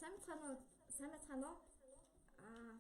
Сайн бацхан уу? Сайн бацхан уу? Аа.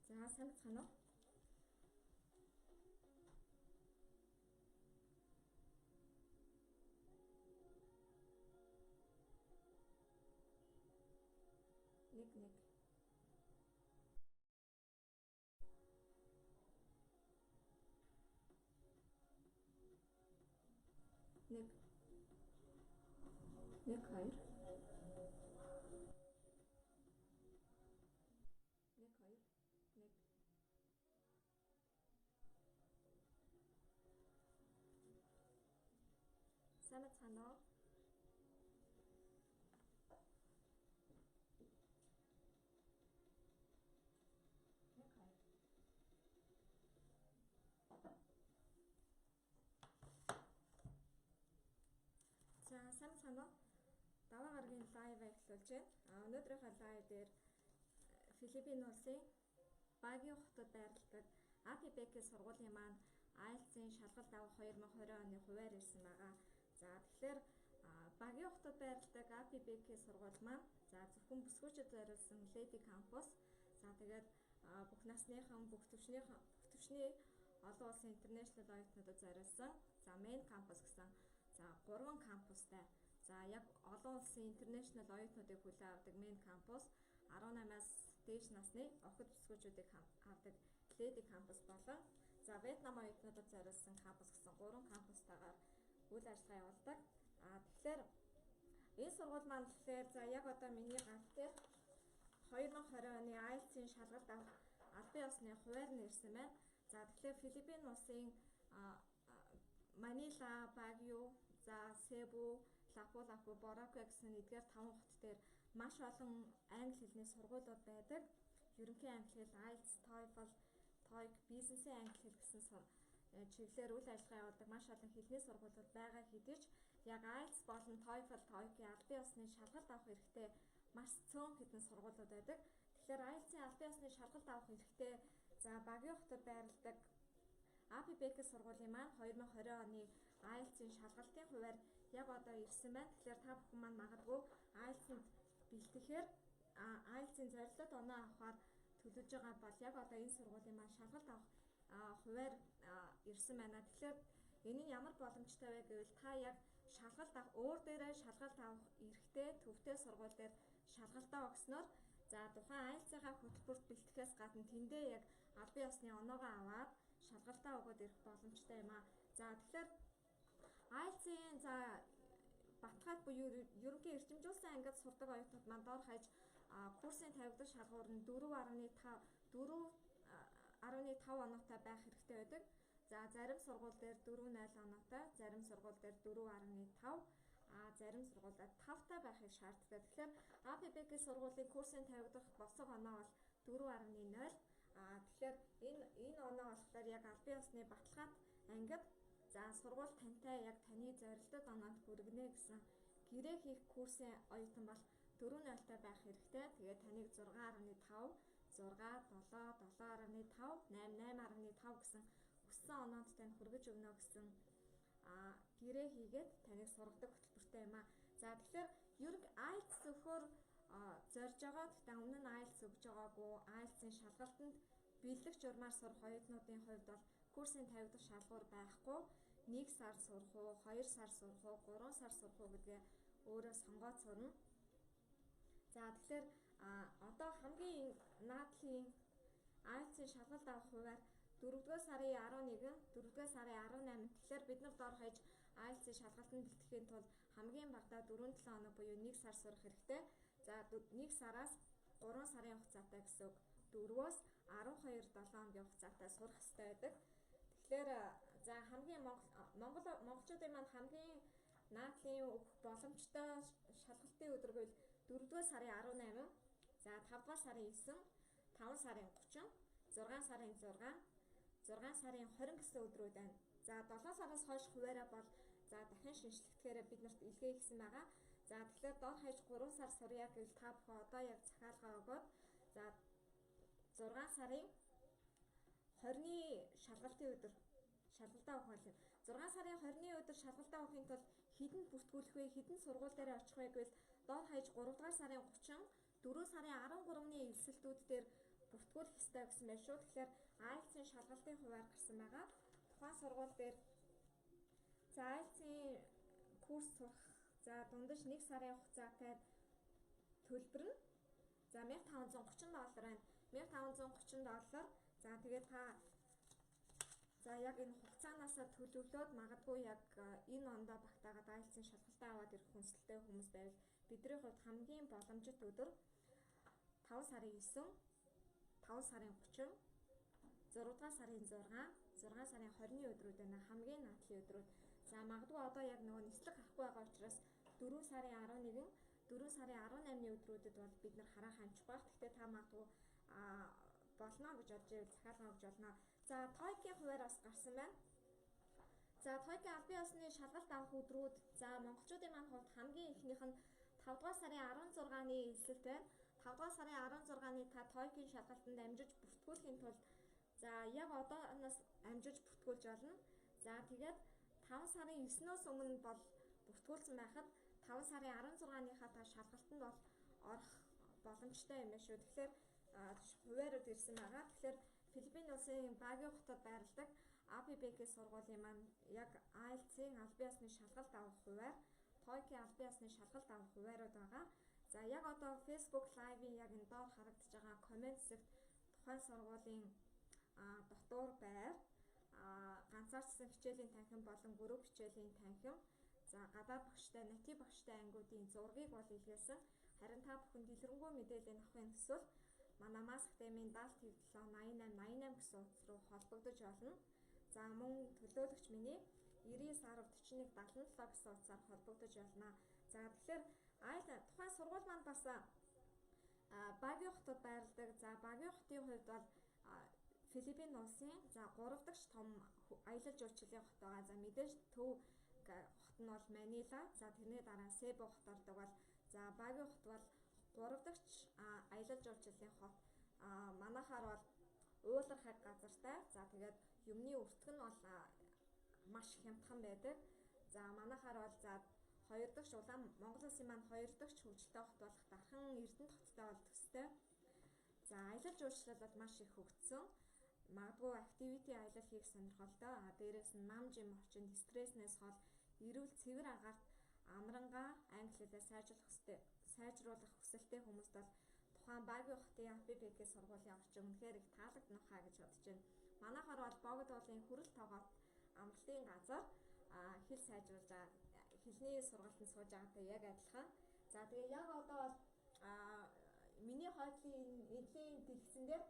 За сайн бацхан уу? Нэг. Нэг. Нэг хоёр. Нэг хоёр. Нэг. Сайн бацхан уу? Нэг хоёр. За сайн бацхан уу? Даваа гарагийн лайв эхлүүлж байна. Өнөөдрийнхөө лайв дээр Филиппин улсын Багио хотод байрладаг АПБК-ийн сургуулийн маань IELTS-ийн шалгалт авах 2020 оны хуваар ирсэн байгаа. За тэгэхээр Багио хотод байрладаг АПБК-ийн сургууль маань за зөвхөн бүсгүйчид зориулсан Lady Campus. За тэгээд бүх насныхан, бүх төвшний олон улсын интернэшнл оюутнуудад зориулсан. За Main Campus гэсэн за 3 кампустай. За яг олон улсын интернэшнл оюутнуудыг хүлээн авдаг Main Campus 18-аас дээш насны охид бүсгүйчүүдийг авдаг Lady Campus болон за Вьетнам оюутнуудад зориулсан кампус гэсэн 3 кампустайгаар үйл ажиллагаа явуулдаг. Тэгэхээр энэ сургууль маань тэгэхээр за яг одоо миний ганц дээр 2020 оны IELTS-ийн шалгалт авах албан ёсны хуваар нь ирсэн байна. За тэгэхээр Филиппин улсын Манила, Багио, за Себу, Лапу-Лапу, Боракой гэсэн эдгээр 5 хот дээр маш олон англи хэлний сургуулиуд байдаг. Ерөнхий англи хэл, IELTS, TOEFL, TOEIC, бизнесийн англи хэл гэсэн чиглэлээр үйл ажиллагаа явуулдаг маш олон хэлний сургуулиуд байгаа хэдий ч яг IELTS болон TOEFL, TOEIC-ийн албан ёсны шалгалт авах хэрэгтэй маш цөөн хэдэн сургуулиуд байдаг. Тэгэхээр IELTS-ийн албан ёсны шалгалт авах хэрэгтэй за Багио хотод байрладаг АПБК сургуулийн маань 2020 оны IELTS-ийн шалгалтын хуваар яг одоо ирсэн байна. Тэгэхээр та бүхэн маань магадгүй IELTS-д бэлтгэхээр IELTS-ийн зорилт оноо авахар төлөж байгаа бол яг одоо энэ сургуулийн маань шалгалт авах хуваар ирсэн байна. Тэгэхээр энэ нь ямар боломжтой вэ гэвэл та яг шалгалт авах өөр дээрээ шалгалт авах эрхтэй төвтэй сургууль дээр шалгалтаа өгснөөр за тухайн IELTS-ийнхаа хөтөлбөрт бэлтгэхээс гадна тэндээ яг албан ёсны оноогоо аваад шалгалтаа өгөөд ирэх боломжтой юм аа. За тэгэхээр IELTS-ийн за баталгаат буюу ерөнхий эрчимжүүлсэн ангид сурдаг оюутнууд маань доор хаяж курсын тавигдах шалгуур нь 4.5 оноотой байх хэрэгтэй байдаг. За зарим сургууль дээр 4.0 оноотой, зарим сургууль дээр 4.5, зарим сургуулиуд 5-тай байхыг шаарддаг. Тэгэхээр АПБК сургуулийн курсын тавигдах босго оноо бол 4.0. Тэгэхээр энэ оноо болохоор яг албан ёсны баталгаат ангид за сургууль тантай яг таны зорилтод оноонд хүргэнэ гэсэн гэрээ хийх курсын оюутан бол 4.0-тай байх хэрэгтэй. Тэгээд таныг 6.5, 6, 7, 7.5, 8, 8.5 гэсэн өссөн оноонд тань хүргэж өгнө гэсэн гэрээ хийгээд таныг сургадаг хөтөлбөртэй юм аа. За тэгэхээр IELTS зөвхөр зорж байгаа гэхдээ өмнө нь IELTS өгж байгаагүй IELTS-ийн шалгалтанд бэлдэх журмаар сурах оюутнуудын хувьд бол курсын тавигдах шалгуур байхгүй 1 сар сурах уу, 2 сар сурах уу, 3 сар сурах уу гэдгээ өөрөө сонгоод сурна. За тэгэхээр одоо хамгийн наадлын IELTS-ийн шалгалт авах хуваар 4-р сарын 11, 4-р сарын 18 тэгэхээр бид нар доор хаяж IELTS-ийн шалгалтанд бэлтгэхийн тулд хамгийн багадаа 4-7 хоног буюу 1 сар сурах хэрэгтэй. За 1 сараас 3 сарын хугацаатай гэсэн үг 4-өөс 12-7 хоногийн хугацаатай сурах хэрэгтэй байдаг. Тэгэхээр за хамгийн монголчуудын маань хамгийн наадлын өгөх боломжтой шалгалтын өдөр гэвэл 4-р сарын 18, за 5-р сарын 9, 5 сарын 30, 6 сарын 6, 6 сарын 20 гэсэн өдрүүд байна. За 7 сараас хойш хуваараа бол за дахин шинжлэхдгээр бид нарт илгээ хийсэн байгаа. За тэгэхээр дор хаяж 3 сар сурья гэвэл та бүхэн одоо яг захиалгаа өгөөд за 6 сарын 20-ны шалгалтын өдөр шалгалтаа өгөх юм. 6 сарын 20-ны өдөр шалгалтаа өгөхийн тулд хэдэн бүртгүүлэх вэ? Хэдэн сургууль дээр очих вэ гэвэл дор хаяж 3 дугаар сарын 30, 4 сарын 13-ны элсэлтүүд дээр бүртгүүлэх ёстой гэсэн байна шүү. Тэгэхээр IELTS-ийн шалгалтын хуваар гарсан байгаа. Тухайн сургууль дээр за IELTS-ийн курс сурах за дундаж 1 сарын хугацаатай төлбөр нь за $1530 байна. $1530. За тэгээд та за яг энэ хугацаанаас төлөвлөөд магадгүй яг энэ ондоо багтаагаад IELTS-ийн шалгалтаа аваад ирэх хүнсэлтэй хүмүүс байвал бидний хувьд хамгийн боломжит өдөр 5 сарын 9, 5 сарын 30, 6 дугаар сарын 6, 6 сарын 20-ны өдрүүд байна. Хамгийн наадлын өдрүүд. За магадгүй одоо яг нөгөө нислэг гарахгүй байгаа учраас 4 сарын 11, 4 сарын 18-ны өдрүүдэд бол бид нар хараа хандчих байх. Гэхдээ та магадгүй болно гэж бодож ивэл захиалга өгч болно. За TOEIC-ийн хуваар бас гарсан байна. За TOEIC-ийн албан ёсны шалгалт авах өдрүүд за монголчуудын маань хувьд хамгийн ихнийх нь 5 дугаар сарын 16-ны элсэлт байна. 5 дугаар сарын 16-ны та TOEIC-ийн шалгалтанд амжиж бүртгүүлэхийн тулд за яг одооноос амжиж бүртгүүлж болно. За тэгээд 5 сарын 9-өөс өмнө бол бүртгүүлсэн байхад 5 сарын 16-ныхаа та шалгалтанд бол орох боломжтой юм байна шүү. Тэгэхээр хуваарууд ирсэн байгаа. Тэгэхээр Филиппин улсын Багио хотод байрладаг APBK сургуулийн маань яг IELTS-ийн албан ёсны шалгалт авах хуваар, TOEIC-ийн албан ёсны шалгалт авах хуваарууд байгаа. За яг одоо Facebook Live-ийн яг энэ доор харагдаж байгаа коммент хэсэгт тухайн сургуулийн дотуур байр, ганцаарчсан хичээлийн танхим болон групп хичээлийн танхим, за гадаад багштай, натив багштай ангиудын зургийг бол илгээсэн. Харин та бүхэн дэлгэрэнгүй мэдээлэл авахын төсвөл манай Mask Academy 778888 гэсэн утас руу холбогдож болно. За мөн төлөөлөгч миний 99104177 гэсэн утсаар холбогдож болно. За тэгэхээр тухайн сургууль маань бас Багио хотод байрладаг. За Багио хотын хувьд бол Филиппин улсын за 3 дахь том аялал жуулчлалын хот байгаа. За мэдээж төв хот нь бол Манила. За тэрний дараа Себу хот ордог бол за Багио хот бол 3 дахь аялал жуулчлалын хот. Манайхаар бол уулархаг газартай. За тэгээд юмны өртгөн нь бол маш хямдхан байдаг. За манайхаар бол за 2 дахь Монгол улсын маань 2 дахь хөгжилтэй хот болох Дархан Эрдэнэт хоттой бол төстэй. За аялал жуулчлал бол маш их хөгжсөн. Магадгүй activity аялал хийх сонирхолтой. Дээрээс нь нам жим орчинд стресснээс хол эрүүл цэвэр агаарт амрангаа англи хэлээр сайжруулах хүсэлтэй хүмүүст бол тухайн Багио хотын APBK сургуулийн орчин үнэхээр их таалагдах хаа гэж бодож байна. Манайхаар бол Богд уулын хүрэл тоогоот амралтын газар хэл сайжруулж хэлний сургалтанд сууж байгаатай яг адилхан. За тэгээ яг одоо бол миний хойдлын эдлийн дэлгэцэн дээр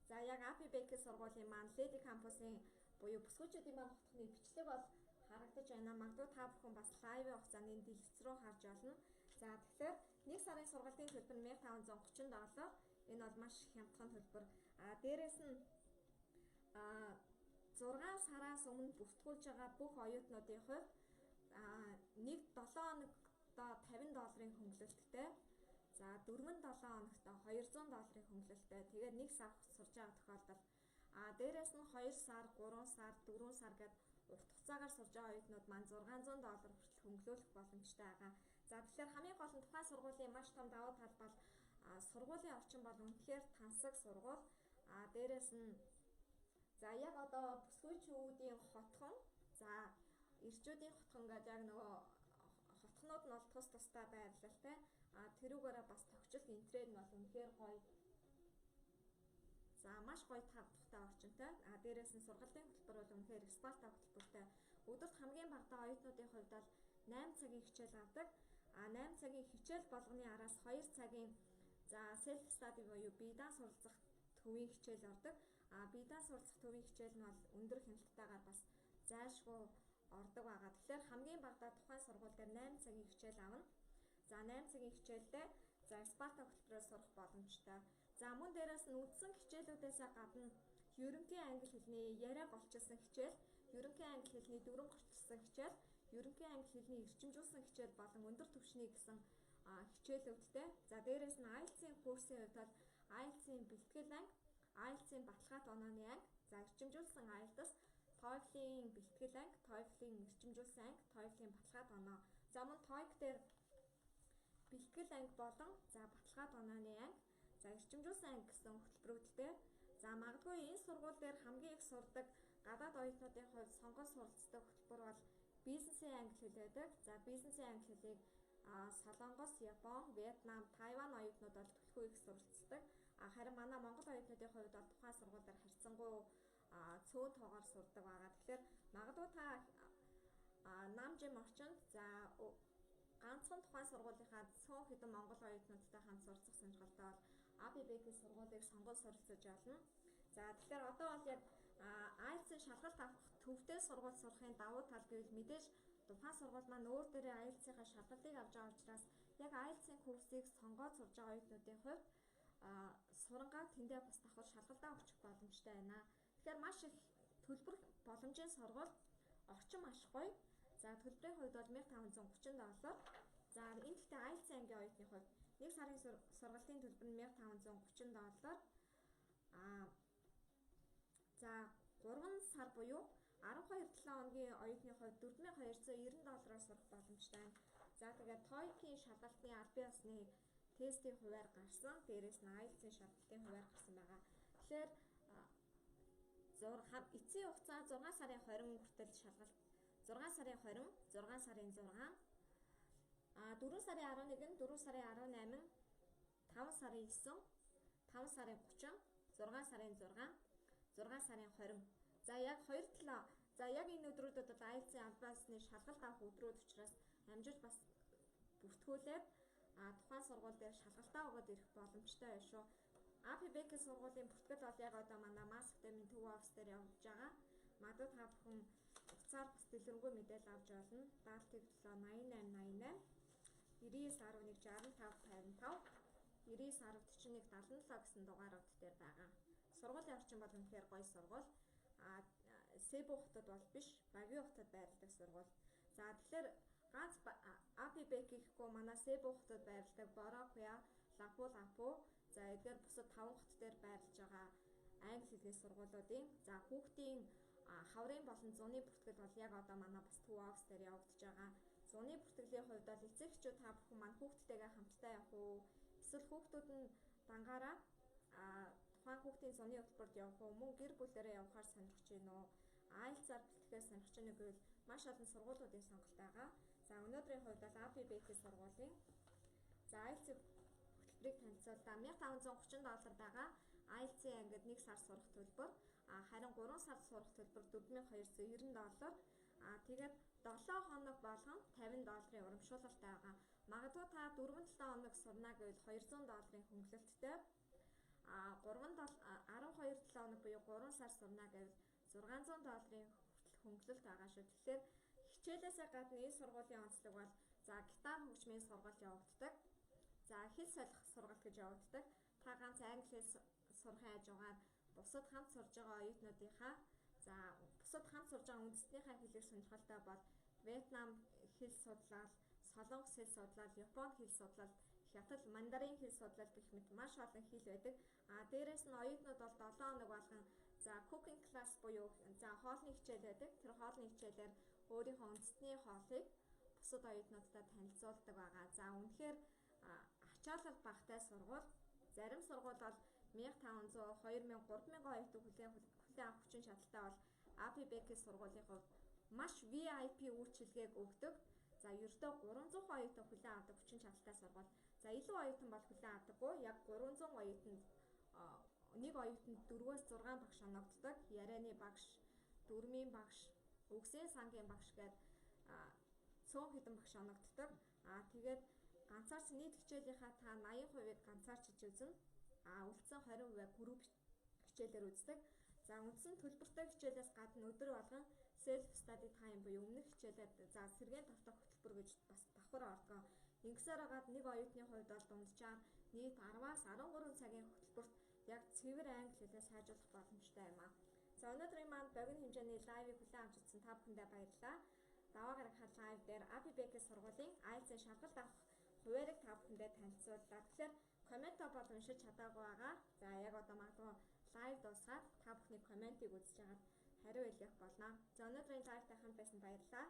за яг APBK сургуулийн маань Lady Campus-ын буюу бүсгүйчүүдийн маань хотхны бичлэг бол харагдаж байна. Магадгүй та бүхэн бас лайв хугацааны дэлгэц рүү харж олно. За тэгэхээр 1 сарын сургалтын төлбөр $1530. Энэ бол маш хямдхан төлбөр. Дээрээс нь 6 сараас өмнө бүртгүүлж байгаа бүх оюутнуудын хувьд нэг 7 хоногдоо $50 хөнгөлөлттэй. За 4-7 хоногтоо $200 хөнгөлөлттэй. Тэгээд 1 сар сурж байгаа тохиолдолд дээрээс нь 2 сар, 3 сар, 4 сар гэд урт хугацаагаар сурж байгаа оюутнууд маань $600 хүртэл хөнгөлөлөх боломжтой байгаа. За тэгэхээр хамгийн гол нь тухайн сургуулийн маш том давуу тал бол сургуулийн орчин бол үнэхээр тансаг сургууль. Дээрээс нь за яг одоо бүсгүйчүүдийн хотхон, за эрчүүдийн хотхон гэдэг яг нөгөө хотхнууд нь бол тус тустай байрлалтай. Тэрүүгээрээ бас тогтчил интерьер нь бол үнэхээр гоё. За маш гоё тавтахтай орчинтой. Дээрээс нь сургалтын хөтөлбөр бол үнэхээр Спарта хөтөлбөртэй. Өдөрт хамгийн багадаа оюутнуудын хувьд бол 8 цагийн хичээл авдаг. 8 цагийн хичээл болгоны араас 2 цагийн за self study буюу бие даан суралцах төвийн хичээл ордог. Бие даан суралцах төвийн хичээл нь бол өндөр хяналтайгаар бас зайлшгүй ордог байгаа. Тэгэхээр хамгийн багадаа тухайн сургууль дээр 8 цагийн хичээл авна. За 8 цагийн хичээлдээ за Спарта хөтөлбөрөөр сурах боломжтой. За мөн дээрээс нь үндсэн хичээлүүдээс гадна ерөнхий англи хэлний яриа голчилсан хичээл, ерөнхий англи хэлний дүрэн голчилсан хичээл, ерөнхий англи хэлний эрчимжүүлсэн хичээл болон өндөр түвшний гэсэн хичээлүүдтэй. За дээрээс нь IELTS-ийн курсын хувьд бол IELTS-ийн бэлтгэл анги, IELTS-ийн баталгаат онооны анги, за эрчимжүүлсэн IELTS, TOEFL-ийн бэлтгэл анги, TOEFL-ийн эрчимжүүлсэн анги, TOEFL-ийн баталгаат оноо. За мөн TOEIC дээр бэлтгэл анги болон за баталгаат онооны анги, за эрчимжүүлсэн анги гэсэн хөтөлбөрүүдтэй. За магадгүй энэ сургууль дээр хамгийн их сурдаг гадаад оюутнуудын хувьд сонгож суралцдаг хөтөлбөр бол бизнесийн англи хэл байдаг. За бизнесийн англи хэлийг Солонгос, Япон, Вьетнам, Тайван оюутнууд бол түлхүү их суралцдаг. Харин манай Монгол оюутнуудын хувьд бол тухайн сургууль дээр харьцангуй цөөн тоогоор сурдаг байгаа. Тэгэхээр магадгүй та нам жим орчинд за ганцхан тухайн сургуулийнхаа цөөн хэдэн монгол оюутнуудтай хамт суралцах сонирхолтой бол ABBK сургуулийг сонгож суралцаж болно. За тэгэхээр одоо бол яг IELTS-ийн шалгалт авах төвтэй сургууль сурахын давуу тал гэвэл мэдээж тухайн сургууль маань өөр дээрээ IELTS-ийн шалгалтыг авч байгаа учраас яг IELTS-ийн курсыг сонгоод сурж байгаа оюутнуудын хувьд сурангаа тэндээ бас давхар шалгалтаа өгчих боломжтой байна. Тэгэхээр маш их төлбөр боломжийн сургууль, орчин маш гоё. За төлбөрийн хувьд бол $1530. За энэ гэхдээ IELTS ангийн оюутны хувьд 1 сарын сургалтын төлбөр нь $1530. За 3 сар буюу 12-7 хоногийн оюутны хувьд $4290-аар сурах боломжтой. За тэгээд TOEIC-ийн шалгалтын албан ёсны тестийн хуваар гарсан, дээрээс нь IELTS-ийн шалгалтын хуваар гарсан байгаа. Тэгэхээр эцсийн хугацаа 6 сарын 20 хүртэл шалгалт 6 сарын 20, 6 сарын 6, 4 сарын 11, 4 сарын 18, 5 сарын 9, 5 сарын 30, 6 сарын 6, 6 сарын 20. За яг 2-7. За яг энэ өдрүүдэд IELTS-ийн албан ёсны шалгалт авах өдрүүд учраас амжилт бас бүртгүүлээд тухайн сургууль дээр шалгалтаа өгөөд ирэх боломжтой байна шүү. ABBK сургуулийн бүртгэл бол яг одоо манай Mass Academy төв офс дээр явж байгаа. Магадгүй та бүхэн утсаар бас дэлгэрэнгүй мэдээлэл авч болно. 778888 99116555 99104177 гэсэн дугаарууд дээр байгаа. Сургуулийн орчин бол үнэхээр гоё сургууль. Cebu хотод бол биш, Baguio хотод байрладаг сургууль. За тэгэхээр ганц ABBK гэхгүй манай Cebu хотод байрладаг Boracua, Lapu-Lapu, за эдгээр бусад 5 хот дээр байрлаж байгаа англи хэлний сургуулиудын за хүүхдийн хаврын болон зуны бүртгэл бол яг одоо манай бас төв офс дээр явагдаж байгаа. Зуны бүртгэлийн хувьд бол эцэг эхчүүд та бүхэн маань хүүхдтэйгээ хамтдаа явах уу? Эсвэл хүүхдүүд нь дангаараа тухайн хүүхдийн зуны хөтөлбөрт явах уу? Мөн гэр бүлээрээ явахаар сонирхож байна уу? IELTS-аар бэлтгэхээс сонирхож байна гэвэл маш олон сургуулиудын сонголт байгаа. За өнөөдрийн хувьд бол ABBK сургуулийн за IELTS-ийн хөтөлбөрийг танилцууллаа. $1530 байгаа. IELTS-ийн ангид 1 сар сурах төлбөр. Харин 3 сар сурах төлбөр $4290. Тэгээд 7 хоног болгон $50 урамшуулалтай байгаа. Магадгүй та 4-7 хоног сурна гэвэл $200 хөнгөлөлттэй. 12-7 хоног буюу 3 сар сурна гэвэл $600 хөнгөлөлт байгаа шүү. Тэгэхээр хичээлээсээ гадна энэ сургуулийн онцлог бол за гитар хөгжмийн сургалт явагддаг. За хэл солих сургалт гэж явагддаг. Та ганц англи хэл сурахын хажуугаар бусад хамт сурж байгаа оюутнуудынхаа за бусад хамт сурж байгаа үндэстнийхээ хэлийг сонирхолтой бол Вьетнам хэл судлал, Солонгос хэл судлал, Япон хэл судлал, Хятад мандарин хэл судлал гэх мэт маш олон хэл байдаг. Дээрээс нь оюутнууд бол 7 хоног болгон за cooking class буюу за хоолны хичээл байдаг. Тэр хоолны хичээлээр өөрийнхөө үндэстний хоолыг бусад оюутнуудтай танилцуулдаг байгаа. За үнэхээр ачаалал багтай сургууль. Зарим сургууль бол 1500, 2000, 3000 оюутан хүлээн авах хүчин чадалтай бол ABBK сургуулийн хувьд маш VIP үйлчилгээг өгдөг. За ердөө 300 оюутан хүлээн авдаг хүчин чадалтай сургууль. За илүү оюутан бол хүлээн авдаггүй. Яг 300 оюутанд нэг оюутанд 4-6 багш оногддог. Ярианы багш, дүрмийн багш, үгсийн сангийн багш гээд цөөн хэдэн багш оногддог. Тэгээд ганцаарч нийт хичээлийнхаа та 80%-ийг ганцаарч хийж үзнэ. Үлдсэн 20%-ийг групп хичээлээр үздэг. За үндсэн төлбөртэй хичээлээс гадна өдөр болгон self study time буюу өмнөх хичээлээр за сэргээн тавтах хөтөлбөр гэж бас давхар ордог. Ингэсээр хагаад нэг оюутны хувьд бол дунджаар нийт 10-аас 13 цагийн хөтөлбөрт яг цэвэр англи хэлээ сайжруулах боломжтой юм аа. За өнөөдрийн маань богино хэмжээний лайвыг хүлээн авч үзсэн та бүхэндээ баярлалаа. даваа гарагт лайв дээр ABBK сургуулийн IELTS-ийн шалгалт авах хуваарийг та бүхэндээ танилцууллаа. Тэгэхээр коммент бол уншиж чадаагүй байгаа. За яг одоо магадгүй лайв дуусгаад та бүхний комментиг үзэж хагаад хариу хэлэх болно. За өнөөдрийн лайвтай хамт байсан баярлалаа.